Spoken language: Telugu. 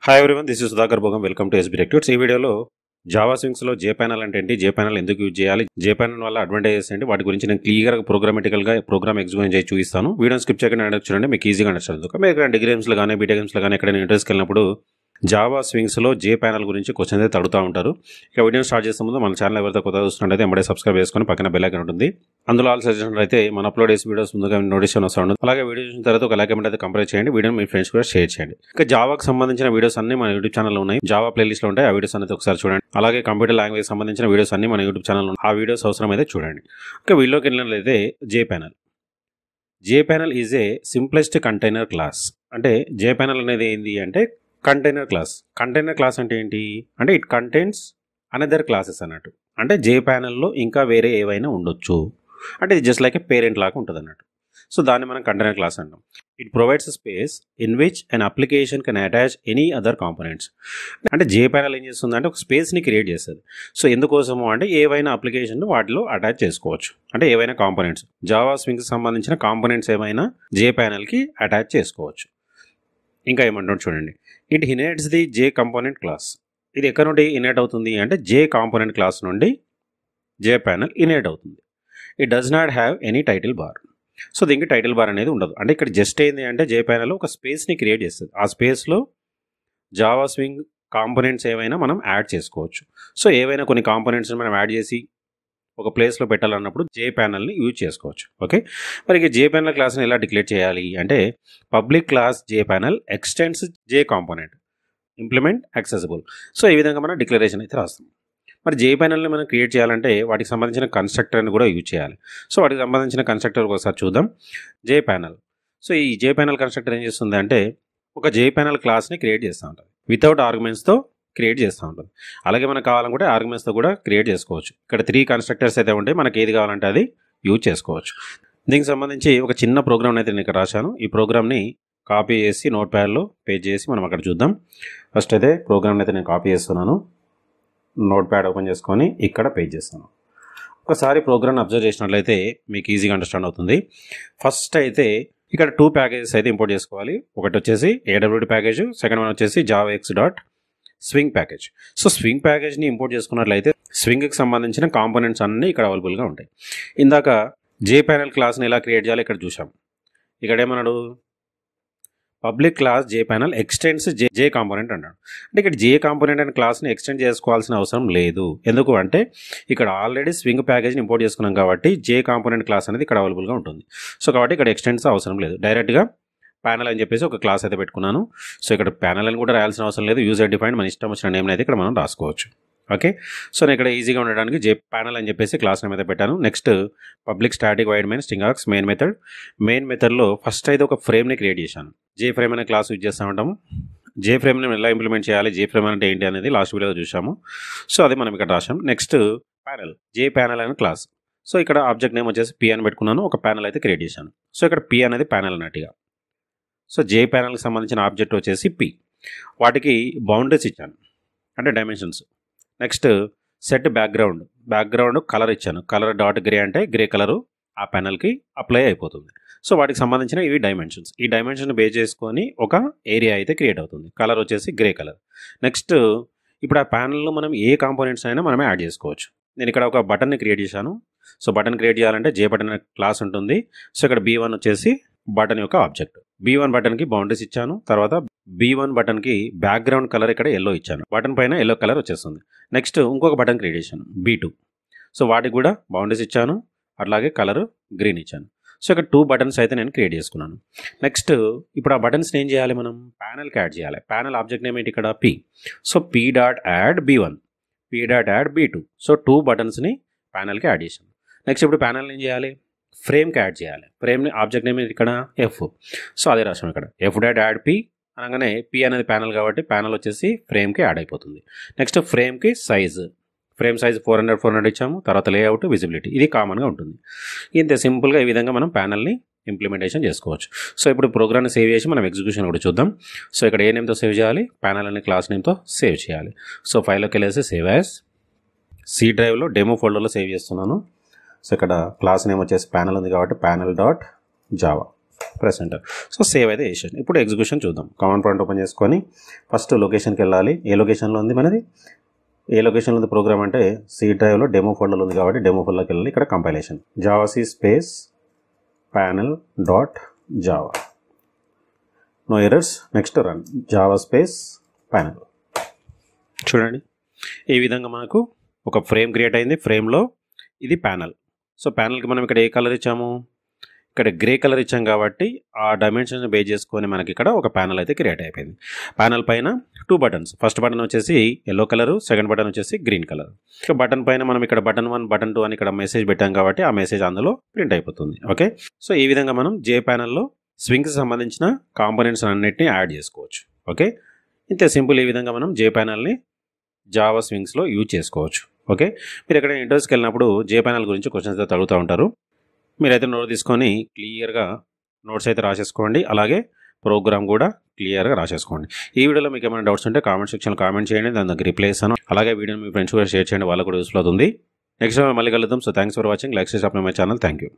Hi everyone, this is Sudhakar Bhogam. Welcome to SB tech tuts. ఈ వీడియోలో జావా స్వింగ్స్లో జే ప్యానల్ అంటే ఏంటి, జే ప్యానల్ ఎందుకు యూజ్ చేయాలి, జే ప్యానల్ వల్ల అడ్వాంటేజెస్ ఏంటి, వాటి గురించి నేను క్లియర్గా ప్రోగ్రామేటికల్గా ప్రోగ్రామ్ ఎగ్జిక్యూట్ చేసి చూపిస్తాను. వీడియోని స్కిప్ చేయకుండా చూడండి, మీకు ఈజీగా అండర్స్టాండ్. మీరు ఎక్కడ డిగ్రీ గేమ్స్లో కానీ బీటెక్ గేమ్స్లో కానీ ఎక్కడైనా ఇంట్రెస్ట్కి వెళ్ళినప్పుడు జావా స్వింగ్స్లో జే ప్యానల్ గురించి క్వశ్చన్ అయితే అడుగుతూ ఉంటారు. ఇక వీడియో స్టార్ట్ చేసే ముందు మన ఛానల్ ఎవరైతే కొత్తగా చూస్తున్నట్టయితే ఎంబడే సబ్స్క్రైబ్ చేసుకొని పక్కన బెల్ ఐకాన్ ఉంటుంది. అందులో ఆల్ సజెషన్ అయితే మన అప్లోడ్ చేసే వీడియోస్ ముందుగా నోటిఫికేషన్ వస్తూ ఉంటుంది. అలాగే వీడియో చూసిన తర్వాత ఒక లైక్ అయితే కంప్లీట్ చేయండి. వీడియోని మీ ఫ్రెండ్స్ కూడా షేర్ చేయండి. ఇక జావాకి సంబంధించిన వీడియోస్ అన్ని మన యూట్యూబ్ ఛానల్లో ఉన్నాయి. జావా ప్లేలిస్ట్లో ఉంటాయి, ఆ వీడియోస్ అనేది ఒకసారి చూడండి. అలాగే కంప్యూటర్ లాంగ్వేజ్ సంబంధించిన వీడియోస్ అన్ని మన యూట్యూబ్ ఛానల్లో ఆ వీడియోస్ అవసరం అయితే చూడండి. ఇక వీడియోకి వెళ్ళినట్లయితే J panel is a simplest container class. అంటే జే ప్యానల్ అనేది ఏంటి అంటే కంటైనర్ క్లాస్ అంటే ఏంటి అంటే ఇట్ కంటైన్స్ అనదర్ క్లాసెస్ అన్నట్టు. అంటే జే ప్యానల్లో ఇంకా వేరే ఏవైనా ఉండొచ్చు. అంటే ఇది జస్ట్ లైక్ ఏ పేరెంట్ లాగా ఉంటుంది అన్నట్టు. సో దాన్ని మనం కంటైనర్ క్లాస్ అంటాం. It provides space in which an application can attach any other components. అంటే జే ప్యానల్ ఏం చేస్తుంది అంటే ఒక స్పేస్ని క్రియేట్ చేస్తుంది. సో ఎందుకోసము అంటే ఏవైనా అప్లికేషన్ వాటిలో అటాచ్ చేసుకోవచ్చు. అంటే ఏవైనా కాంపోనెంట్స్, జావా స్వింగ్కి సంబంధించిన కాంపోనెంట్స్ ఏమైనా జే ప్యానల్కి అటాచ్ చేసుకోవచ్చు. ఇంకా ఏమంటాడు చూడండి, it inherits the J component class. ఇది ఎక్కడ నుండి ఇన్హెరిట్ అవుతుంది అంటే జే కాంపోనెంట్ క్లాస్ నుండి జే ప్యానల్ ఇన్హెరిట్ అవుతుంది. It does not have any title bar. So దీనికి టైటిల్ బార్ అనేది ఉండదు. అంటే ఇక్కడ జస్ట్ ఏంది అంటే జే ప్యానల్ ఒక స్పేస్ని క్రియేట్ చేస్తుంది. ఆ స్పేస్లో జావా స్వింగ్ కాంపోనెంట్స్ ఏవైనా మనం యాడ్ చేసుకోవచ్చు. సో ఏవైనా కొన్ని కాంపోనెంట్స్ని మనం యాడ్ చేసి ఒక ప్లేస్లో పెట్టాలన్నప్పుడు జే ప్యానల్ని యూజ్ చేసుకోవచ్చు. ఓకే, మరి ఇక జే ప్యానల్ క్లాస్ని ఎలా డిక్లేర్ చేయాలి అంటే పబ్లిక్ క్లాస్ జే ప్యానల్ ఎక్స్టెండ్స్ జే కాంపోనెంట్ ఇంప్లిమెంట్ యాక్సెసిబుల్. సో ఈ విధంగా మనం డిక్లరేషన్ అయితే రాస్తాం. మరి జే ప్యానల్ని మనం క్రియేట్ చేయాలంటే వాటికి సంబంధించిన కన్స్ట్రక్టర్ని కూడా యూజ్ చేయాలి. సో వాటికి సంబంధించిన కన్స్ట్రక్టర్ ఒకసారి చూద్దాం. జే ప్యానల్. సో ఈ జే ప్యానల్ కన్స్ట్రక్టర్ ఏం చేస్తుంది అంటే ఒక జే ప్యానల్ క్లాస్ని క్రియేట్ చేస్తూ ఉంటుంది. వితౌట్ ఆర్గ్యుమెంట్స్తో క్రియేట్ చేస్తూ ఉంటుంది. అలాగే మనకు కావాలనుకుంటే ఆర్గ్యుమెంట్స్తో కూడా క్రియేట్ చేసుకోవచ్చు. ఇక్కడ 3 కన్స్ట్రక్టర్స్ అయితే ఉంటాయి, మనకి ఏది కావాలంటే అది యూజ్ చేసుకోవచ్చు. దీనికి సంబంధించి ఒక చిన్న ప్రోగ్రామ్ అయితే నేను ఇక్కడ రాశాను. ఈ ప్రోగ్రామ్ని కాపీ చేసి నోట్ ప్యాడ్లో పేస్ట్ చేసి మనం అక్కడ చూద్దాం. ఫస్ట్ అయితే ప్రోగ్రామ్ని అయితే నేను కాపీ చేస్తున్నాను. నోట్ ప్యాడ్ ఓపెన్ చేసుకొని ఇక్కడ పేస్ట్ చేస్తాను. ఒకసారి ప్రోగ్రామ్ని అబ్జర్వ్ చేసినట్లయితే మీకు ఈజీగా అండర్స్టాండ్ అవుతుంది. ఫస్ట్ అయితే ఇక్కడ 2 ప్యాకేజెస్ అయితే ఇంపోర్ట్ చేసుకోవాలి. ఒకటి వచ్చేసి AWT ప్యాకేజ్, సెకండ్ వన్ వచ్చేసి JavaX.Swing ప్యాకేజ్. సో స్వింగ్ ప్యాకేజ్ని ఇంపోర్ట్ చేసుకున్నట్లయితే స్వింగ్కి సంబంధించిన కాంపోనెంట్స్ అన్నీ ఇక్కడ అవైలబుల్గా ఉంటాయి. ఇందాక జే ప్యానల్ క్లాస్ని ఎలా క్రియేట్ చేయాలి ఇక్కడ చూసాం. ఇక్కడ ఏమన్నాడు, పబ్లిక్ క్లాస్ జే ప్యానల్ ఎక్స్టెండ్స్ జే కాంపోనెంట్ అన్నాడు. అంటే ఇక్కడ జే కాంపోనెంట్ అనే క్లాస్ని ఎక్స్టెండ్ చేసుకోవాల్సిన అవసరం లేదు. ఎందుకు అంటే ఇక్కడ ఆల్రెడీ స్వింగ్ ప్యాకేజ్ని ఇంపోర్ట్ చేసుకున్నాం కాబట్టి జే కాంపోనెంట్ క్లాస్ అనేది ఇక్కడ అవైలబుల్గా ఉంటుంది. సో కాబట్టి ఇక్కడ ఎక్స్టెండ్స్ అవసరం లేదు. డైరెక్ట్గా ప్యానల్ అని చెప్పేసి ఒక క్లాస్ అయితే పెట్టుకున్నాను. సో ఇక్కడ ప్యానల్ అని కూడా రాయాల్సిన అవసరం లేదు. యూజర్ డిఫైన్డ్ మన ఇష్టం వచ్చిన నేమ్ అయితే ఇక్కడ మనం రాసుకోవచ్చు. ఓకే, సో నేను ఇక్కడ ఈజీగా ఉండడానికి జే ప్యానల్ అని చెప్పేసి క్లాస్ నేమ్ అయితే పెట్టాను. Next public static wide main string args main మెథడ్లో ఫస్ట్ అయితే ఒక ఫ్రేమ్ని క్రియేట్ చేశాను. జే ఫ్రేమ్ అనే క్లాస్ యూజ్ చేస్తూ ఉంటాము. జే ఫ్రేమ్ని ఎలా ఇంప్లిమెంట్ చేయాలి, జే ఫ్రేమ్ అంటే ఏంటి అనేది లాస్ట్ వీడియోలో చూసాము. సో అది మనం ఇక్కడ రాసాం. నెక్స్ట్ ప్యానల్, జే ప్యానల్ అనే క్లాస్. సో ఇక్కడ ఆబ్జెక్ట్ నేమ్ వచ్చేసి పి అని పెట్టుకున్నాను. ఒక ప్యానల్ అయితే క్రియేట్ చేశాను. సో ఇక్కడ పి అనేది ప్యానల్ అన్నట్టుగా. సో జే ప్యానల్కి సంబంధించిన ఆబ్జెక్ట్ వచ్చేసి పి. వాటికి బౌండరీస్ ఇచ్చాను అంటే dimensions. Next set background colour ఇచ్చాను. కలర్ డాట్ గ్రే అంటే గ్రే కలరు ఆ ప్యానల్కి అప్లై అయిపోతుంది. సో వాటికి సంబంధించిన ఇవి డైమెన్షన్స్. ఈ డైమెన్షన్ బేస్ చేసుకొని ఒక ఏరియా అయితే క్రియేట్ అవుతుంది. కలర్ వచ్చేసి గ్రే కలర్. నెక్స్ట్ ఇప్పుడు ఆ ప్యానల్లో మనం ఏ కాంపోనెంట్స్ అయినా మనమే యాడ్ చేసుకోవచ్చు. నేను ఇక్కడ ఒక బటన్ని క్రియేట్ చేశాను. సో బటన్ క్రియేట్ చేయాలంటే జే బటన్ అనే క్లాస్ ఉంటుంది. సో ఇక్కడ B1 వచ్చేసి బటన్ యొక్క ఆబ్జెక్ట్. B1 బటన్కి బౌండరీస్ ఇచ్చాను. తర్వాత B1 బటన్కి బ్యాక్గ్రౌండ్ కలర్ ఇక్కడ ఎల్లో ఇచ్చాను. బటన్ పైన ఎల్లో కలర్ వచ్చేస్తుంది. నెక్స్ట్ ఇంకొక బటన్ క్రియేట్ చేశాను B2. సో వాటికి కూడా బౌండరీస్ ఇచ్చాను. అట్లాగే కలర్ గ్రీన్ ఇచ్చాను. సో ఇక్కడ 2 బటన్స్ అయితే నేను క్రియేట్ చేసుకున్నాను. నెక్స్ట్ ఇప్పుడు ఆ బటన్స్ని ఏం చేయాలి, మనం ప్యానల్కి యాడ్ చేయాలి. ప్యానల్ ఆబ్జెక్ట్ నేమ్ ఏంటి ఇక్కడ P. So P.add B1, P.add B2. So 2 బటన్స్ని ప్యానల్కి యాడ్ చేశాను. నెక్స్ట్ ఇప్పుడు ప్యానల్ని ఏం చేయాలి, ఫ్రేమ్కి యాడ్ చేయాలి. ఫ్రేమ్ని ఆబ్జెక్ట్ నేమ్ ఇక్కడ F. సో అదే రాసాం ఇక్కడ F.add P అనగానే P అనేది ప్యానల్ కాబట్టి ప్యానల్ వచ్చేసి ఫ్రేమ్కి యాడ్ అయిపోతుంది. నెక్స్ట్ ఫ్రేమ్కి ఫ్రేమ్ సైజ్ 400 ఇచ్చాము. తర్వాత లేఅవుట్, విజిబిలిటీ ఇది కామన్గా ఉంటుంది. ఇంత సింపుల్గా ఈ విధంగా మనం ప్యానల్ని ఇంప్లిమెంటేషన్ చేసుకోవచ్చు. సో ఇప్పుడు ప్రోగ్రామ్ని సేవ్ చేసి మనం ఎగ్జిక్యూషన్ కూడా చూద్దాం. సో ఇక్కడ ఏ నేమ్తో సేవ్ చేయాలి, ప్యానల్ అనే క్లాస్ నేమ్తో సేవ్ చేయాలి. సో ఫైల్లోకి వెళ్ళేసి సేవ్ యాజ్ సి డ్రైవ్లో డెమో ఫోల్డర్లో సేవ్ చేస్తున్నాను. సో ఇక్కడ క్లాస్ నేమ్ వచ్చేసి ప్యానల్ ఉంది కాబట్టి panel.java. Press enter. So save అయితే చేసేసాను. ఇప్పుడు ఎగ్జిక్యూషన్ చూద్దాం. కమాండ్ ప్రాంప్ట్ ఓపెన్ చేసుకొని ఫస్ట్ లొకేషన్కి వెళ్ళాలి. ఏ లొకేషన్లో ఉంది మనది, ఏ లొకేషన్లో ఉంది ప్రోగ్రామ్ అంటే సి డ్రైవ్లో డెమో ఫోల్డర్లో ఉంది కాబట్టి డెమో ఫోల్డర్కి వెళ్ళాలి. ఇక్కడ compilation javac space panel dot Java, no errors. Next run Java space panel. చూడండి ఈ విధంగా మనకు ఒక ఫ్రేమ్ క్రియేట్ అయింది. ఫ్రేమ్లో ఇది ప్యానల్. సో ప్యానల్కి మనం ఇక్కడ ఏ కలర్ ఇచ్చాము, ఇక్కడ గ్రే కలర్ ఇచ్చాం కాబట్టి ఆ డైమెన్షన్ బేస్ చేసుకొని మనకి ఇక్కడ ఒక ప్యానల్ అయితే క్రియేట్ అయిపోయింది. ప్యానల్ పైన 2 బటన్స్, ఫస్ట్ బటన్ వచ్చేసి ఎల్లో కలర్, సెకండ్ బటన్ వచ్చేసి గ్రీన్ కలర్. సో బటన్ పైన మనం ఇక్కడ బటన్ 1 బటన్ 2 అని ఇక్కడ మెసేజ్ పెట్టాం కాబట్టి ఆ మెసేజ్ అందులో ప్రింట్ అయిపోతుంది. ఓకే, సో ఈ విధంగా మనం జే ప్యానల్లో స్వింగ్స్ సంబంధించిన కాంపోనెంట్స్ అన్నిటిని యాడ్ చేసుకోవచ్చు. ఓకే, ఇంతే సింపుల్. ఈ విధంగా మనం జే ప్యానల్ని జావా స్వింగ్స్లో యూజ్ చేసుకోవచ్చు. ఓకే, మీరు ఎక్కడ ఇంటర్వ్యూస్కి వెళ్ళినప్పుడు జే ప్యానల్ గురించి క్వశ్చన్స్ అయితే అడుగుతూ ఉంటారు. మీరైతే నోట్ తీసుకొని క్లియర్గా నోట్స్ అయితే రాసేసుకోండి. అలాగే ప్రోగ్రామ్ కూడా క్లియర్గా రాసేసుకోండి. ఈ వీడియోలో మీకు ఏమైనా డౌట్స్ ఉంటే కామెంట్ సెక్షన్లో కామెంట్ చేయండి, దాని దగ్గర రిప్లై ఇస్తాను. అలాగే వీడియోని మీ ఫ్రెండ్స్ కూడా షేర్ చేయండి, వాళ్ళకు కూడా యూస్ఫుల్ అవుతుంది. నెక్స్ట్ మళ్ళీ కలుద్దాం. So thanks for watching. Like చేసి subscribe my channel. Thank you.